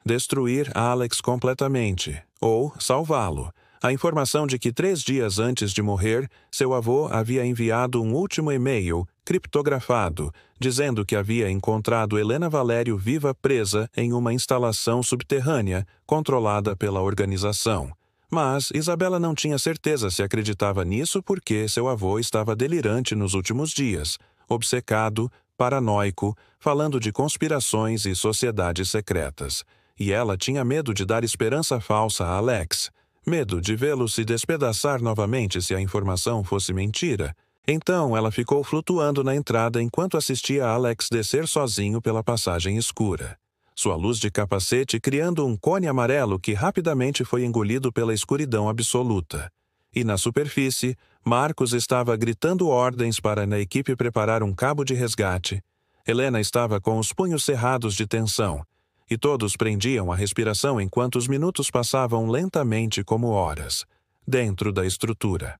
destruir Alex completamente, ou salvá-lo. A informação de que 3 dias antes de morrer, seu avô havia enviado um último e-mail, criptografado, dizendo que havia encontrado Helena Valério viva presa em uma instalação subterrânea, controlada pela organização. Mas Isabela não tinha certeza se acreditava nisso porque seu avô estava delirante nos últimos dias, obcecado, paranoico, falando de conspirações e sociedades secretas. E ela tinha medo de dar esperança falsa a Alex. Medo de vê-lo se despedaçar novamente se a informação fosse mentira. Então ela ficou flutuando na entrada enquanto assistia Alex descer sozinho pela passagem escura. Sua luz de capacete criando um cone amarelo que rapidamente foi engolido pela escuridão absoluta. E na superfície, Marcos estava gritando ordens para a equipe preparar um cabo de resgate. Helena estava com os punhos cerrados de tensão, e todos prendiam a respiração enquanto os minutos passavam lentamente como horas, dentro da estrutura.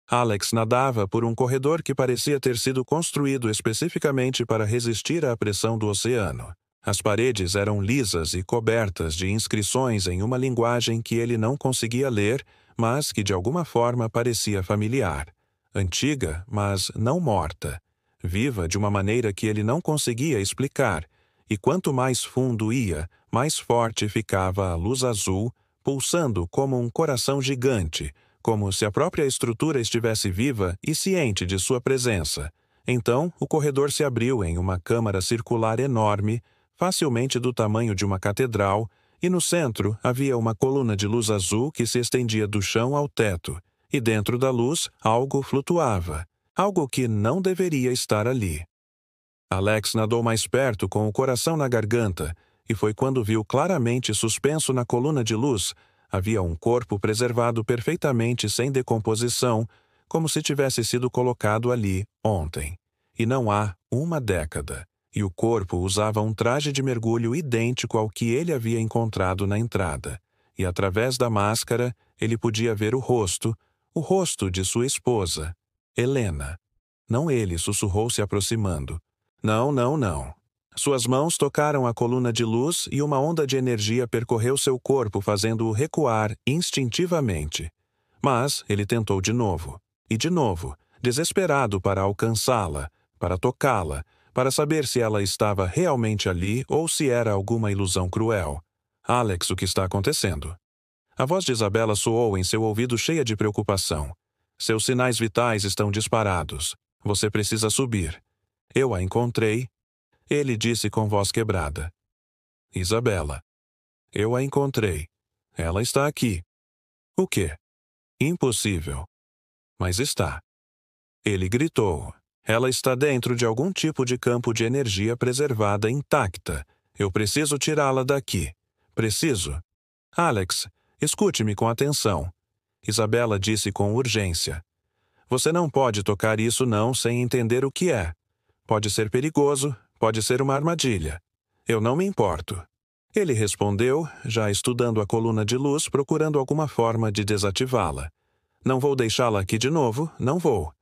Alex nadava por um corredor que parecia ter sido construído especificamente para resistir à pressão do oceano. As paredes eram lisas e cobertas de inscrições em uma linguagem que ele não conseguia ler, mas que de alguma forma parecia familiar. Antiga, mas não morta. Viva de uma maneira que ele não conseguia explicar. E quanto mais fundo ia, mais forte ficava a luz azul, pulsando como um coração gigante, como se a própria estrutura estivesse viva e ciente de sua presença. Então, o corredor se abriu em uma câmara circular enorme, facilmente do tamanho de uma catedral, e no centro havia uma coluna de luz azul que se estendia do chão ao teto, e dentro da luz algo flutuava, algo que não deveria estar ali. Alex nadou mais perto com o coração na garganta, e foi quando viu claramente suspenso na coluna de luz, havia um corpo preservado perfeitamente sem decomposição, como se tivesse sido colocado ali ontem. E não há uma década. E o corpo usava um traje de mergulho idêntico ao que ele havia encontrado na entrada. E através da máscara, ele podia ver o rosto de sua esposa, Helena. Não ele, sussurrou se aproximando. Não, não, não. Suas mãos tocaram a coluna de luz e uma onda de energia percorreu seu corpo, fazendo-o recuar instintivamente. Mas ele tentou de novo. E de novo, desesperado para alcançá-la, para tocá-la, para saber se ela estava realmente ali ou se era alguma ilusão cruel. Alex, o que está acontecendo? A voz de Isabela soou em seu ouvido cheia de preocupação. Seus sinais vitais estão disparados. Você precisa subir. Eu a encontrei. Ele disse com voz quebrada. Isabela. Eu a encontrei. Ela está aqui. O quê? Impossível. Mas está. Ele gritou. Ela está dentro de algum tipo de campo de energia preservada intacta. Eu preciso tirá-la daqui. Preciso. Alex, escute-me com atenção. Isabela disse com urgência. Você não pode tocar isso não sem entender o que é. Pode ser perigoso, pode ser uma armadilha. Eu não me importo. Ele respondeu, já estudando a coluna de luz, procurando alguma forma de desativá-la. Não vou deixá-la aqui de novo, não vou.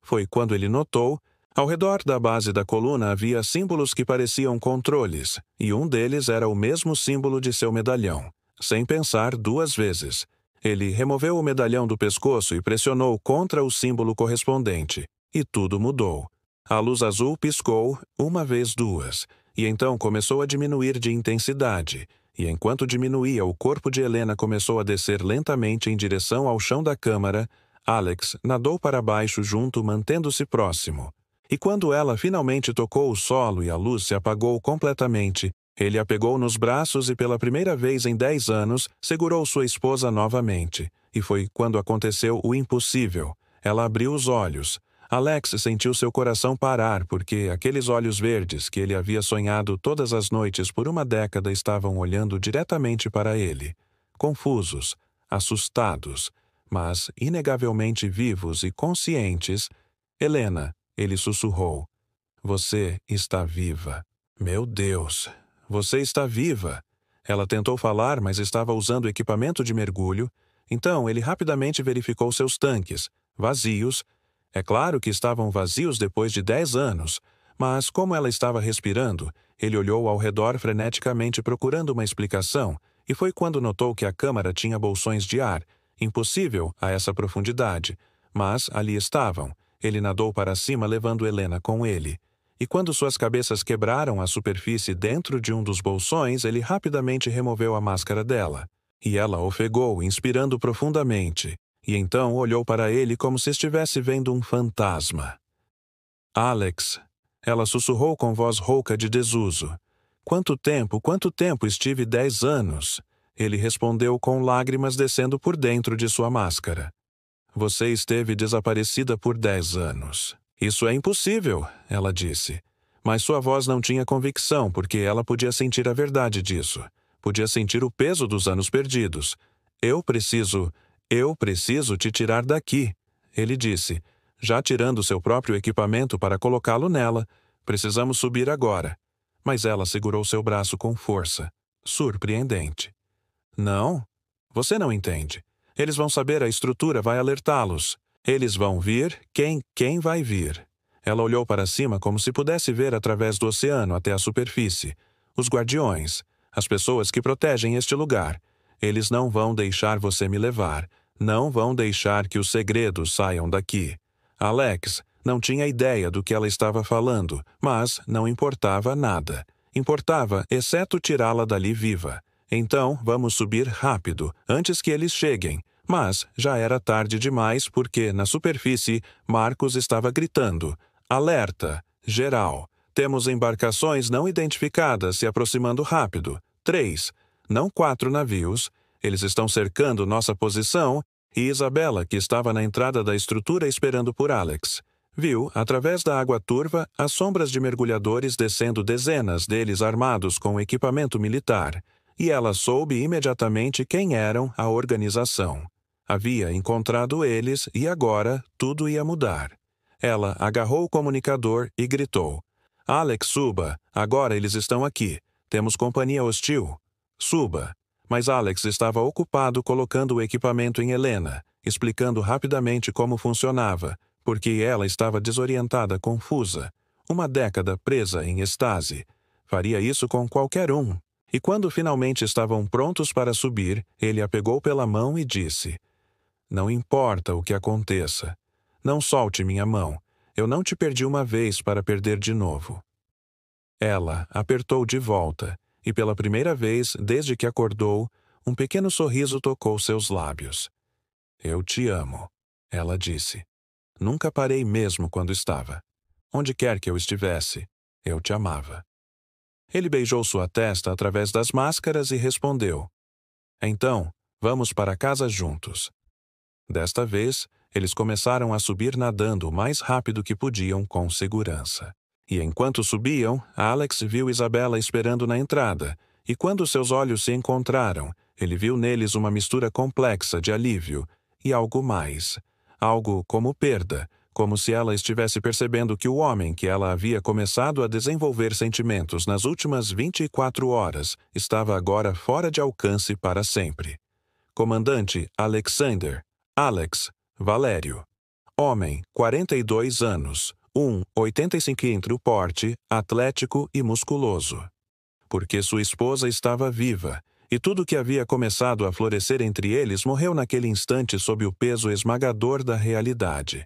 Foi quando ele notou, ao redor da base da coluna havia símbolos que pareciam controles, e um deles era o mesmo símbolo de seu medalhão. Sem pensar 2 vezes. Ele removeu o medalhão do pescoço e pressionou contra o símbolo correspondente, e tudo mudou. A luz azul piscou, 1 vez 2, e então começou a diminuir de intensidade, e enquanto diminuía o corpo de Helena começou a descer lentamente em direção ao chão da câmara, Alex nadou para baixo junto, mantendo-se próximo. E quando ela finalmente tocou o solo e a luz se apagou completamente, ele a pegou nos braços e pela primeira vez em 10 anos, segurou sua esposa novamente. E foi quando aconteceu o impossível. Ela abriu os olhos. Alex sentiu seu coração parar porque aqueles olhos verdes que ele havia sonhado todas as noites por 1 década estavam olhando diretamente para ele. Confusos, assustados, mas inegavelmente vivos e conscientes. Helena, ele sussurrou. Você está viva. Meu Deus, você está viva. Ela tentou falar, mas estava usando equipamento de mergulho. Então ele rapidamente verificou seus tanques, vazios. É claro que estavam vazios depois de 10 anos, mas como ela estava respirando, Ele olhou ao redor freneticamente procurando uma explicação, e foi quando notou que a câmara tinha bolsões de ar, impossível a essa profundidade, mas ali estavam. Ele nadou para cima levando Helena com ele. E quando suas cabeças quebraram a superfície dentro de um dos bolsões, ele rapidamente removeu a máscara dela. E ela ofegou, inspirando profundamente. E então olhou para ele como se estivesse vendo um fantasma. Alex, ela sussurrou com voz rouca de desuso. Quanto tempo estive 10 anos? Ele respondeu com lágrimas descendo por dentro de sua máscara. Você esteve desaparecida por 10 anos. Isso é impossível, ela disse. Mas sua voz não tinha convicção, porque ela podia sentir a verdade disso. Podia sentir o peso dos anos perdidos. Eu preciso te tirar daqui, ele disse, já tirando seu próprio equipamento para colocá-lo nela. Precisamos subir agora. Mas ela segurou seu braço com força. Surpreendente. Não? Você não entende. Eles vão saber, a estrutura vai alertá-los. Eles vão vir, quem vai vir? Ela olhou para cima como se pudesse ver através do oceano até a superfície. Os guardiões, as pessoas que protegem este lugar. Eles não vão deixar você me levar. Não vão deixar que os segredos saiam daqui. Alex não tinha ideia do que ela estava falando, mas não importava nada. Importava, exceto tirá-la dali viva. Então, vamos subir rápido, antes que eles cheguem. Mas já era tarde demais porque, na superfície, Marcos estava gritando. Alerta! Geral! Temos embarcações não identificadas se aproximando rápido. 3, não 4 navios. Eles estão cercando nossa posição e Isabela, que estava na entrada da estrutura esperando por Alex, viu, através da água turva, as sombras de mergulhadores descendo, dezenas deles armados com equipamento militar. E ela soube imediatamente quem eram a organização. Havia encontrado eles e agora tudo ia mudar. Ela agarrou o comunicador e gritou. Alex, suba. Agora eles estão aqui. Temos companhia hostil. Suba. Mas Alex estava ocupado colocando o equipamento em Helena, explicando rapidamente como funcionava, porque ela estava desorientada, confusa. Uma década presa em estase. Faria isso com qualquer um. E quando finalmente estavam prontos para subir, ele a pegou pela mão e disse: Não importa o que aconteça. Não solte minha mão. Eu não te perdi uma vez para perder de novo. Ela apertou de volta, e pela primeira vez, desde que acordou, um pequeno sorriso tocou seus lábios. Eu te amo, ela disse. Nunca parei mesmo quando estava. Onde quer que eu estivesse, eu te amava. Ele beijou sua testa através das máscaras e respondeu. Então, vamos para casa juntos. Desta vez, eles começaram a subir nadando o mais rápido que podiam com segurança. E enquanto subiam, Alex viu Isabela esperando na entrada, e quando seus olhos se encontraram, ele viu neles uma mistura complexa de alívio e algo mais. Algo como perda, como se ela estivesse percebendo que o homem que ela havia começado a desenvolver sentimentos nas últimas 24 horas estava agora fora de alcance para sempre. Comandante Alexander, Alex, Valério. Homem, 42 anos, 1,85 porte, atlético e musculoso. Porque sua esposa estava viva, e tudo que havia começado a florescer entre eles morreu naquele instante sob o peso esmagador da realidade.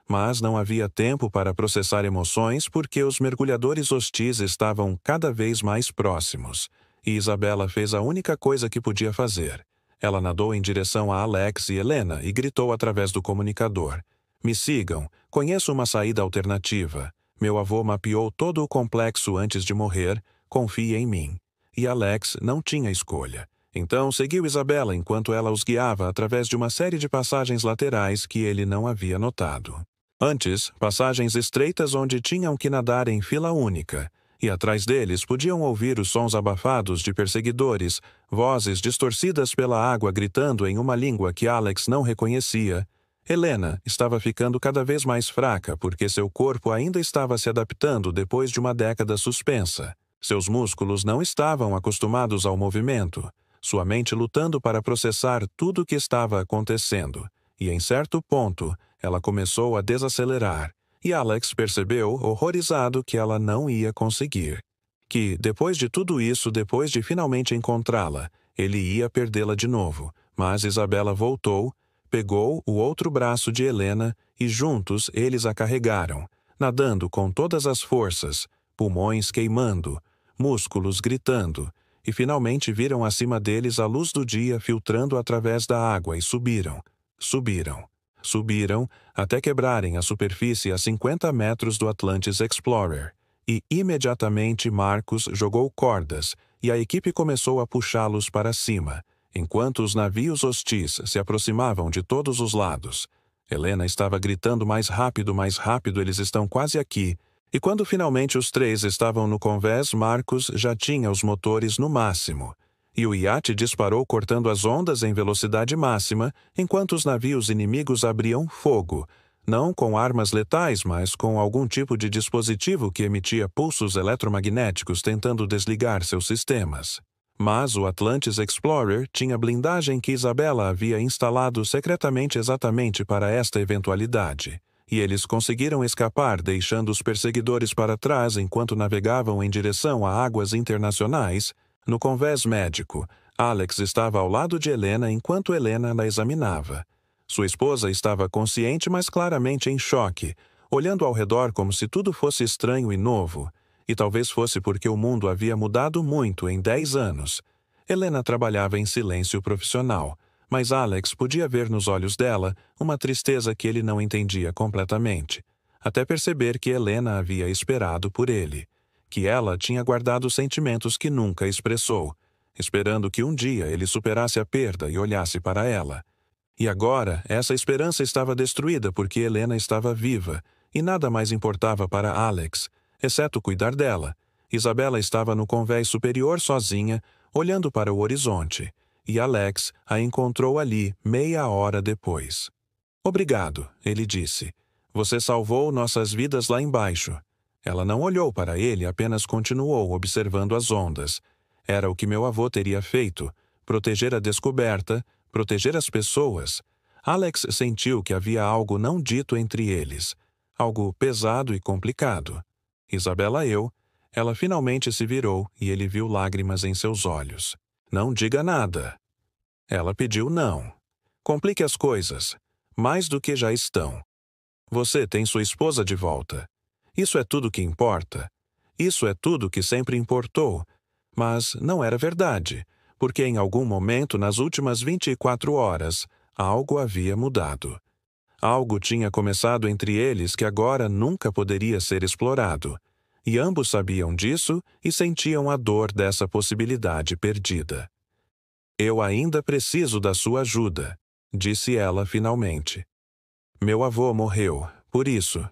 Mas não havia tempo para processar emoções porque os mergulhadores hostis estavam cada vez mais próximos, e Isabela fez a única coisa que podia fazer. Ela nadou em direção a Alex e Helena e gritou através do comunicador. Me sigam, conheço uma saída alternativa. Meu avô mapeou todo o complexo antes de morrer, confie em mim. E Alex não tinha escolha. Então seguiu Isabela enquanto ela os guiava através de uma série de passagens laterais que ele não havia notado. Antes, passagens estreitas onde tinham que nadar em fila única, e atrás deles podiam ouvir os sons abafados de perseguidores, vozes distorcidas pela água gritando em uma língua que Alex não reconhecia. Helena estava ficando cada vez mais fraca porque seu corpo ainda estava se adaptando depois de uma década suspensa. Seus músculos não estavam acostumados ao movimento, sua mente lutando para processar tudo o que estava acontecendo. E em certo ponto, ela começou a desacelerar, e Alex percebeu, horrorizado, que ela não ia conseguir. Que, depois de tudo isso, depois de finalmente encontrá-la, ele ia perdê-la de novo. Mas Isabela voltou, pegou o outro braço de Helena e juntos eles a carregaram, nadando com todas as forças, pulmões queimando, músculos gritando, e finalmente viram acima deles a luz do dia filtrando através da água e subiram, subiram, subiram, até quebrarem a superfície a 50 metros do Atlantis Explorer. E imediatamente Marcos jogou cordas e a equipe começou a puxá-los para cima, enquanto os navios hostis se aproximavam de todos os lados. Helena estava gritando mais rápido, eles estão quase aqui. E quando finalmente os três estavam no convés, Marcos já tinha os motores no máximo. E o iate disparou cortando as ondas em velocidade máxima, enquanto os navios inimigos abriam fogo, não com armas letais, mas com algum tipo de dispositivo que emitia pulsos eletromagnéticos tentando desligar seus sistemas. Mas o Atlantis Explorer tinha blindagem que Isabela havia instalado secretamente exatamente para esta eventualidade. E eles conseguiram escapar, deixando os perseguidores para trás enquanto navegavam em direção a águas internacionais. No convés médico, Alex estava ao lado de Helena enquanto Helena a examinava. Sua esposa estava consciente, mas claramente em choque, olhando ao redor como se tudo fosse estranho e novo. E talvez fosse porque o mundo havia mudado muito em 10 anos. Helena trabalhava em silêncio profissional, mas Alex podia ver nos olhos dela uma tristeza que ele não entendia completamente, até perceber que Helena havia esperado por ele, que ela tinha guardado sentimentos que nunca expressou, esperando que um dia ele superasse a perda e olhasse para ela. E agora, essa esperança estava destruída porque Helena estava viva, e nada mais importava para Alex, exceto cuidar dela. Isabela estava no convés superior sozinha, olhando para o horizonte, e Alex a encontrou ali meia hora depois. "Obrigado", ele disse. "Você salvou nossas vidas lá embaixo." Ela não olhou para ele, apenas continuou observando as ondas. Era o que meu avô teria feito, proteger a descoberta, proteger as pessoas. Alex sentiu que havia algo não dito entre eles, algo pesado e complicado. Isabela ela finalmente se virou e ele viu lágrimas em seus olhos. "Não diga nada." Ela pediu não. "Complique as coisas, mais do que já estão. Você tem sua esposa de volta. Isso é tudo que importa. Isso é tudo que sempre importou." Mas não era verdade, porque em algum momento nas últimas 24 horas, algo havia mudado. Algo tinha começado entre eles que agora nunca poderia ser explorado. E ambos sabiam disso e sentiam a dor dessa possibilidade perdida. "Eu ainda preciso da sua ajuda", disse ela finalmente. "Meu avô morreu, por isso.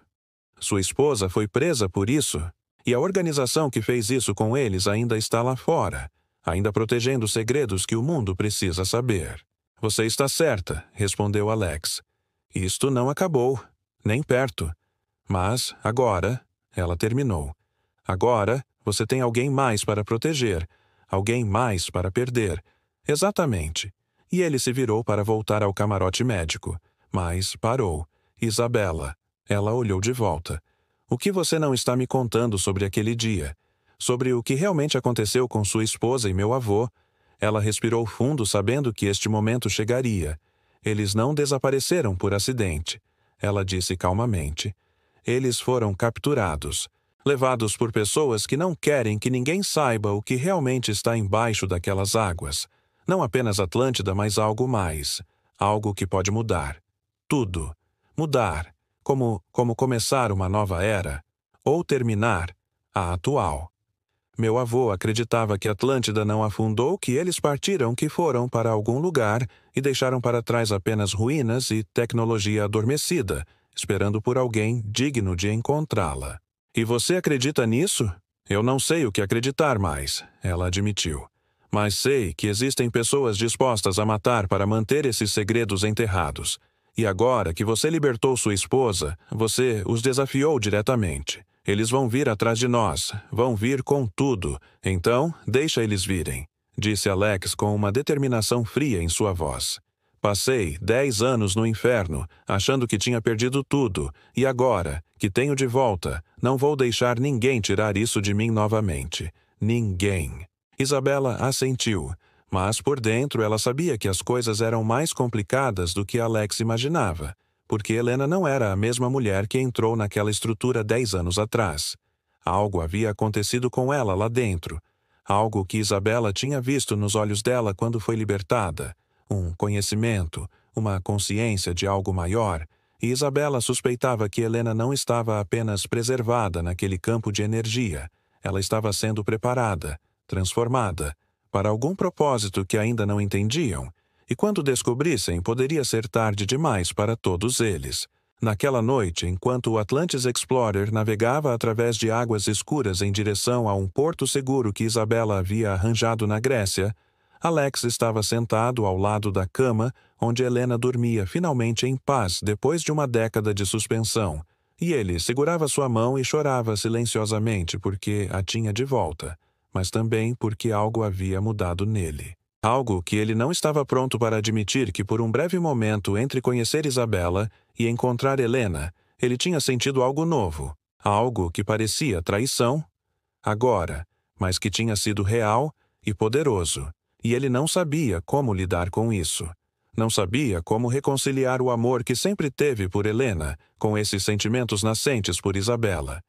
Sua esposa foi presa por isso, e a organização que fez isso com eles ainda está lá fora, ainda protegendo segredos que o mundo precisa saber." "Você está certa", respondeu Alex. "Isto não acabou, nem perto. Mas, agora," ela terminou, "agora você tem alguém mais para proteger, alguém mais para perder." "Exatamente." E ele se virou para voltar ao camarote médico, mas parou. "Isabela." Ela olhou de volta. "O que você não está me contando sobre aquele dia? Sobre o que realmente aconteceu com sua esposa e meu avô?" Ela respirou fundo, sabendo que este momento chegaria. "Eles não desapareceram por acidente," ela disse calmamente. "Eles foram capturados, levados por pessoas que não querem que ninguém saiba o que realmente está embaixo daquelas águas. Não apenas Atlântida, mas algo mais. Algo que pode mudar. Tudo. Mudar. Como começar uma nova era. Ou terminar a atual." Meu avô acreditava que Atlântida não afundou, que eles partiram, que foram para algum lugar e deixaram para trás apenas ruínas e tecnologia adormecida, esperando por alguém digno de encontrá-la. "E você acredita nisso?" "Eu não sei o que acreditar mais," ela admitiu. "Mas sei que existem pessoas dispostas a matar para manter esses segredos enterrados. E agora que você libertou sua esposa, você os desafiou diretamente. Eles vão vir atrás de nós, vão vir com tudo. Então, deixa eles virem", disse Alex com uma determinação fria em sua voz. "Passei 10 anos no inferno, achando que tinha perdido tudo, e agora, que tenho de volta, não vou deixar ninguém tirar isso de mim novamente. Ninguém. Isabela assentiu, mas por dentro ela sabia que as coisas eram mais complicadas do que Alex imaginava, porque Helena não era a mesma mulher que entrou naquela estrutura 10 anos atrás. Algo havia acontecido com ela lá dentro, algo que Isabela tinha visto nos olhos dela quando foi libertada, um conhecimento, uma consciência de algo maior, e Isabela suspeitava que Helena não estava apenas preservada naquele campo de energia, ela estava sendo preparada, transformada, para algum propósito que ainda não entendiam, e quando descobrissem poderia ser tarde demais para todos eles. Naquela noite, enquanto o Atlantis Explorer navegava através de águas escuras em direção a um porto seguro que Isabela havia arranjado na Grécia, Alex estava sentado ao lado da cama onde Helena dormia finalmente em paz depois de uma década de suspensão, e ele segurava sua mão e chorava silenciosamente porque a tinha de volta, mas também porque algo havia mudado nele. Algo que ele não estava pronto para admitir que por um breve momento entre conhecer Isabela e encontrar Helena, ele tinha sentido algo novo, algo que parecia traição, agora, mas que tinha sido real e poderoso, e ele não sabia como lidar com isso. Não sabia como reconciliar o amor que sempre teve por Helena com esses sentimentos nascentes por Isabela.